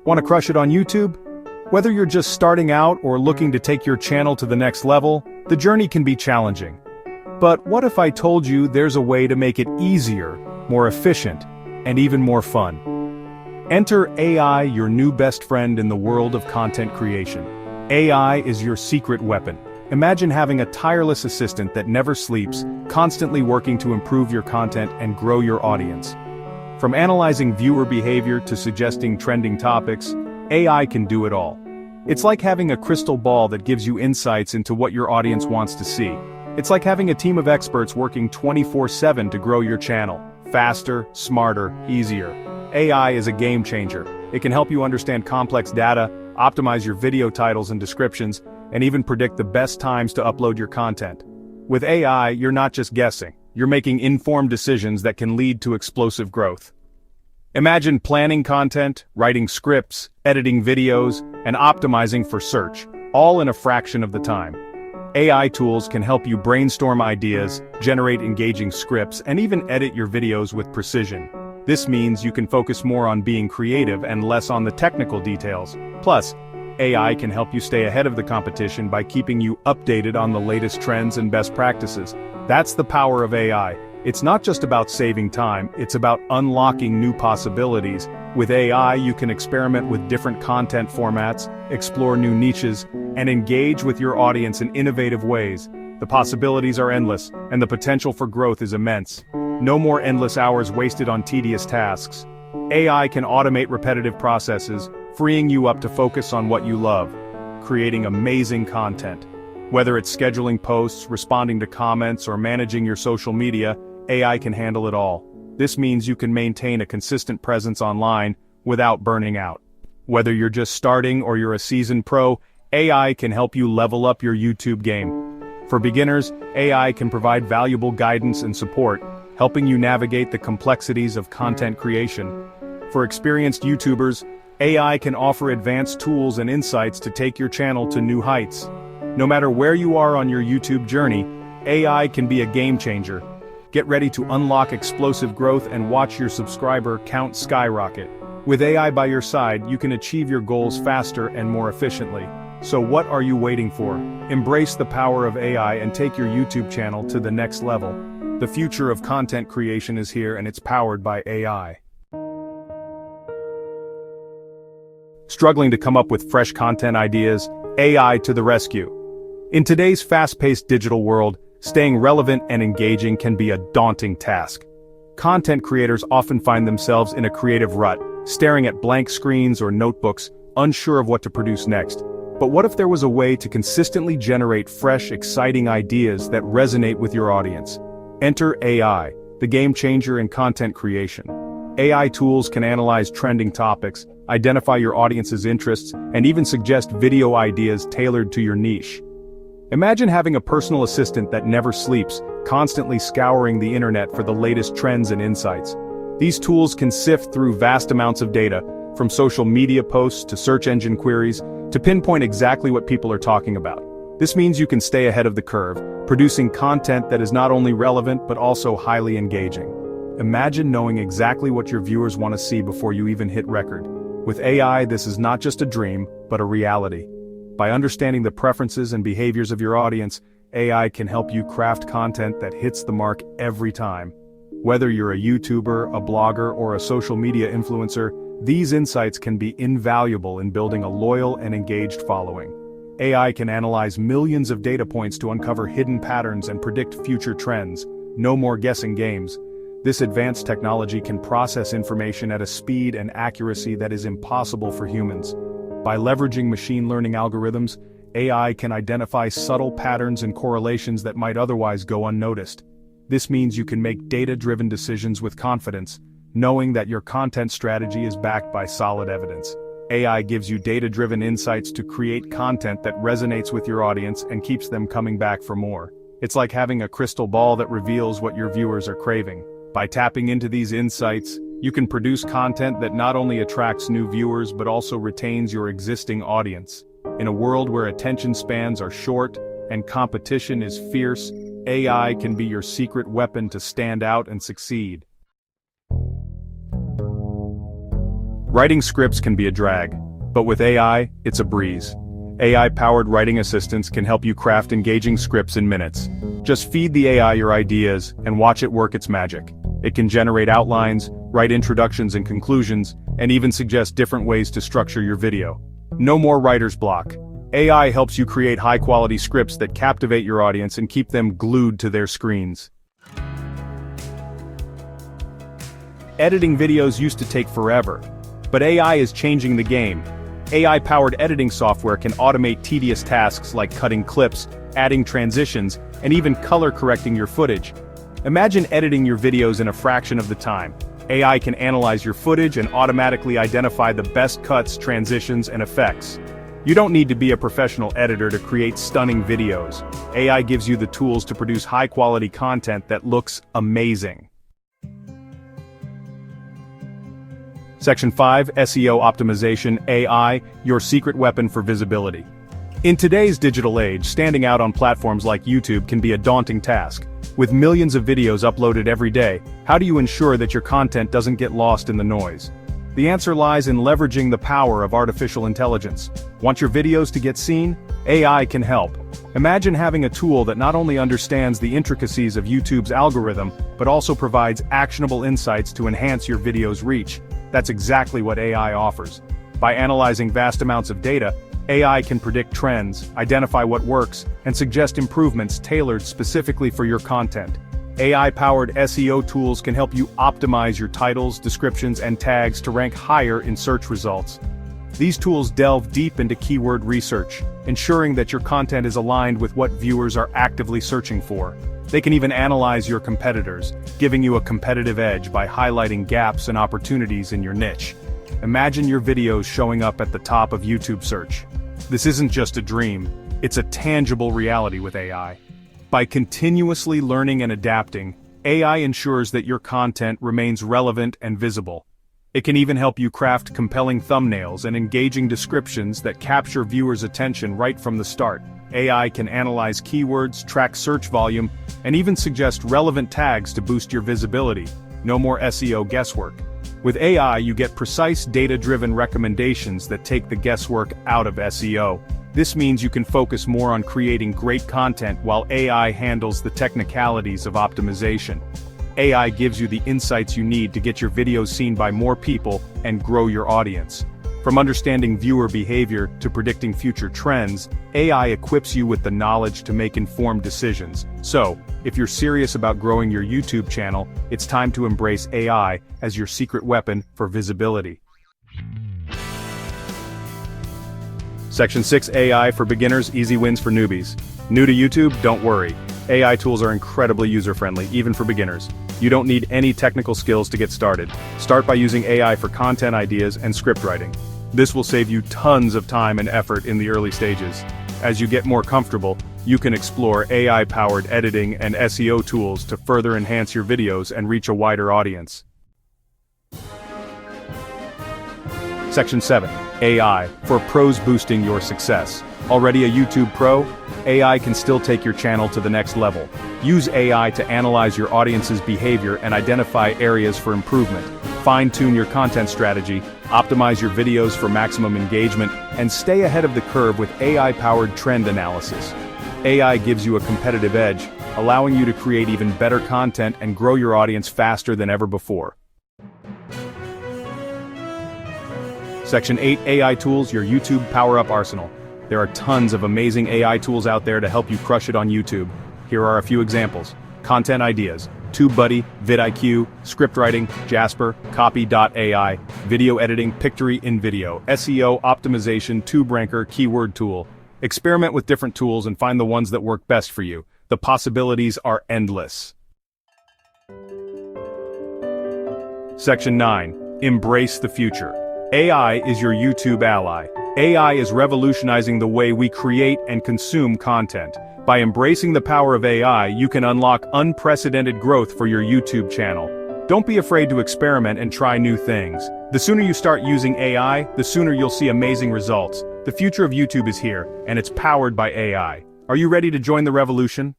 Want to crush it on YouTube? Whether you're just starting out or looking to take your channel to the next level, the journey can be challenging. But what if I told you there's a way to make it easier, more efficient, and even more fun? Enter AI, your new best friend in the world of content creation. AI is your secret weapon. Imagine having a tireless assistant that never sleeps, constantly working to improve your content and grow your audience. From analyzing viewer behavior to suggesting trending topics, AI can do it all. It's like having a crystal ball that gives you insights into what your audience wants to see. It's like having a team of experts working 24/7 to grow your channel. Faster, smarter, easier. AI is a game changer. It can help you understand complex data, optimize your video titles and descriptions, and even predict the best times to upload your content. With AI, you're not just guessing. You're making informed decisions that can lead to explosive growth. Imagine planning content, writing scripts, editing videos, and optimizing for search, all in a fraction of the time. AI tools can help you brainstorm ideas, generate engaging scripts, and even edit your videos with precision. This means you can focus more on being creative and less on the technical details. Plus, AI can help you stay ahead of the competition by keeping you updated on the latest trends and best practices. That's the power of AI. It's not just about saving time, it's about unlocking new possibilities. With AI, you can experiment with different content formats, explore new niches, and engage with your audience in innovative ways. The possibilities are endless, and the potential for growth is immense. No more endless hours wasted on tedious tasks. AI can automate repetitive processes, freeing you up to focus on what you love, creating amazing content. Whether it's scheduling posts, responding to comments, or managing your social media, AI can handle it all. This means you can maintain a consistent presence online without burning out. Whether you're just starting or you're a seasoned pro, AI can help you level up your YouTube game. For beginners, AI can provide valuable guidance and support, helping you navigate the complexities of content creation. For experienced YouTubers, AI can offer advanced tools and insights to take your channel to new heights. No matter where you are on your YouTube journey, AI can be a game changer. Get ready to unlock explosive growth and watch your subscriber count skyrocket. With AI by your side, you can achieve your goals faster and more efficiently. So what are you waiting for? Embrace the power of AI and take your YouTube channel to the next level. The future of content creation is here, and it's powered by AI. Struggling to come up with fresh content ideas? AI to the rescue. In today's fast-paced digital world, staying relevant and engaging can be a daunting task. Content creators often find themselves in a creative rut, staring at blank screens or notebooks, unsure of what to produce next. But what if there was a way to consistently generate fresh, exciting ideas that resonate with your audience? Enter AI, the game changer in content creation. AI tools can analyze trending topics, identify your audience's interests, and even suggest video ideas tailored to your niche. Imagine having a personal assistant that never sleeps, constantly scouring the internet for the latest trends and insights. These tools can sift through vast amounts of data, from social media posts to search engine queries, to pinpoint exactly what people are talking about. This means you can stay ahead of the curve, producing content that is not only relevant but also highly engaging. Imagine knowing exactly what your viewers want to see before you even hit record. With AI, this is not just a dream, but a reality. By understanding the preferences and behaviors of your audience, AI can help you craft content that hits the mark every time. Whether you're a YouTuber, a blogger, or a social media influencer, these insights can be invaluable in building a loyal and engaged following. AI can analyze millions of data points to uncover hidden patterns and predict future trends. No more guessing games. This advanced technology can process information at a speed and accuracy that is impossible for humans. By leveraging machine learning algorithms, AI can identify subtle patterns and correlations that might otherwise go unnoticed. This means you can make data-driven decisions with confidence, knowing that your content strategy is backed by solid evidence. AI gives you data-driven insights to create content that resonates with your audience and keeps them coming back for more. It's like having a crystal ball that reveals what your viewers are craving. By tapping into these insights, you can produce content that not only attracts new viewers but also retains your existing audience. In a world where attention spans are short and competition is fierce, AI can be your secret weapon to stand out and succeed. Writing scripts can be a drag, but with AI, it's a breeze. AI-powered writing assistants can help you craft engaging scripts in minutes. Just feed the AI your ideas and watch it work its magic. It can generate outlines, write introductions and conclusions, and even suggest different ways to structure your video. No more writer's block. AI helps you create high-quality scripts that captivate your audience and keep them glued to their screens. Editing videos used to take forever, but AI is changing the game. AI-powered editing software can automate tedious tasks like cutting clips, adding transitions, and even color-correcting your footage. Imagine editing your videos in a fraction of the time. AI can analyze your footage and automatically identify the best cuts, transitions, and effects. You don't need to be a professional editor to create stunning videos. AI gives you the tools to produce high-quality content that looks amazing. Section 5, SEO Optimization, AI, your secret weapon for visibility. In today's digital age, standing out on platforms like YouTube can be a daunting task. With millions of videos uploaded every day, how do you ensure that your content doesn't get lost in the noise? The answer lies in leveraging the power of artificial intelligence. Want your videos to get seen? AI can help. Imagine having a tool that not only understands the intricacies of YouTube's algorithm, but also provides actionable insights to enhance your video's reach. That's exactly what AI offers. By analyzing vast amounts of data, AI can predict trends, identify what works, and suggest improvements tailored specifically for your content. AI-powered SEO tools can help you optimize your titles, descriptions, and tags to rank higher in search results. These tools delve deep into keyword research, ensuring that your content is aligned with what viewers are actively searching for. They can even analyze your competitors, giving you a competitive edge by highlighting gaps and opportunities in your niche. Imagine your videos showing up at the top of YouTube search. This isn't just a dream, it's a tangible reality with AI. By continuously learning and adapting, AI ensures that your content remains relevant and visible. It can even help you craft compelling thumbnails and engaging descriptions that capture viewers' attention right from the start. AI can analyze keywords, track search volume, and even suggest relevant tags to boost your visibility. No more SEO guesswork. With AI, you get precise data-driven recommendations that take the guesswork out of SEO. This means you can focus more on creating great content while AI handles the technicalities of optimization. AI gives you the insights you need to get your videos seen by more people and grow your audience. From understanding viewer behavior to predicting future trends, AI equips you with the knowledge to make informed decisions. So, if you're serious about growing your YouTube channel, it's time to embrace AI as your secret weapon for visibility. Section 6, AI for beginners, easy wins for newbies. New to YouTube? Don't worry. AI tools are incredibly user-friendly, even for beginners. You don't need any technical skills to get started. Start by using AI for content ideas and script writing. This will save you tons of time and effort in the early stages. As you get more comfortable, you can explore AI-powered editing and SEO tools to further enhance your videos and reach a wider audience. Section 7, AI for pros boosting your success. Already a YouTube pro? AI can still take your channel to the next level. Use AI to analyze your audience's behavior and identify areas for improvement. Fine-tune your content strategy, optimize your videos for maximum engagement, and stay ahead of the curve with AI-powered trend analysis. AI gives you a competitive edge, allowing you to create even better content and grow your audience faster than ever before. Section 8, AI tools, your YouTube power-up arsenal. There are tons of amazing AI tools out there to help you crush it on YouTube. Here are a few examples. Content ideas: TubeBuddy, vidIQ, scriptwriting, Jasper, Copy.ai, video editing, Pictory in Video, SEO optimization, TubeRanker, keyword tool. Experiment with different tools and find the ones that work best for you. The possibilities are endless. Section 9, embrace the future. AI is your YouTube ally. AI is revolutionizing the way we create and consume content. By embracing the power of AI, you can unlock unprecedented growth for your YouTube channel. Don't be afraid to experiment and try new things. The sooner you start using AI, the sooner you'll see amazing results. The future of YouTube is here, and it's powered by AI. Are you ready to join the revolution?